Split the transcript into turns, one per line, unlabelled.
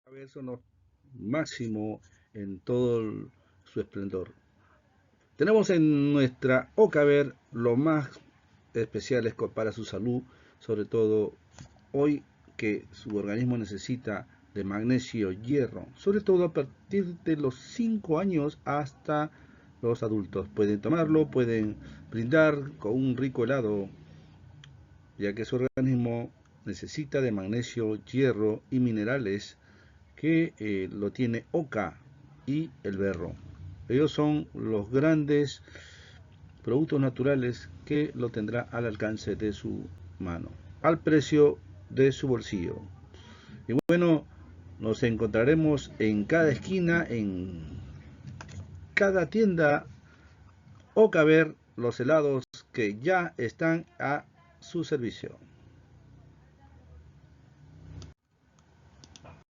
A ver, son máximo en todo su esplendor. Tenemos en nuestra Ocaver lo más especiales para su salud, sobre todo hoy que su organismo necesita de magnesio, hierro, sobre todo a partir de los 5 años hasta los adultos. Pueden tomarlo, pueden brindar con un rico helado, ya que su organismo necesita de magnesio, hierro y minerales que lo tiene Oca y el berro. Ellos son los grandes productos naturales que lo tendrá al alcance de su mano, al precio de su bolsillo. Y bueno, nos encontraremos en cada esquina, en cada tienda Oca ver los helados que ya están a su servicio.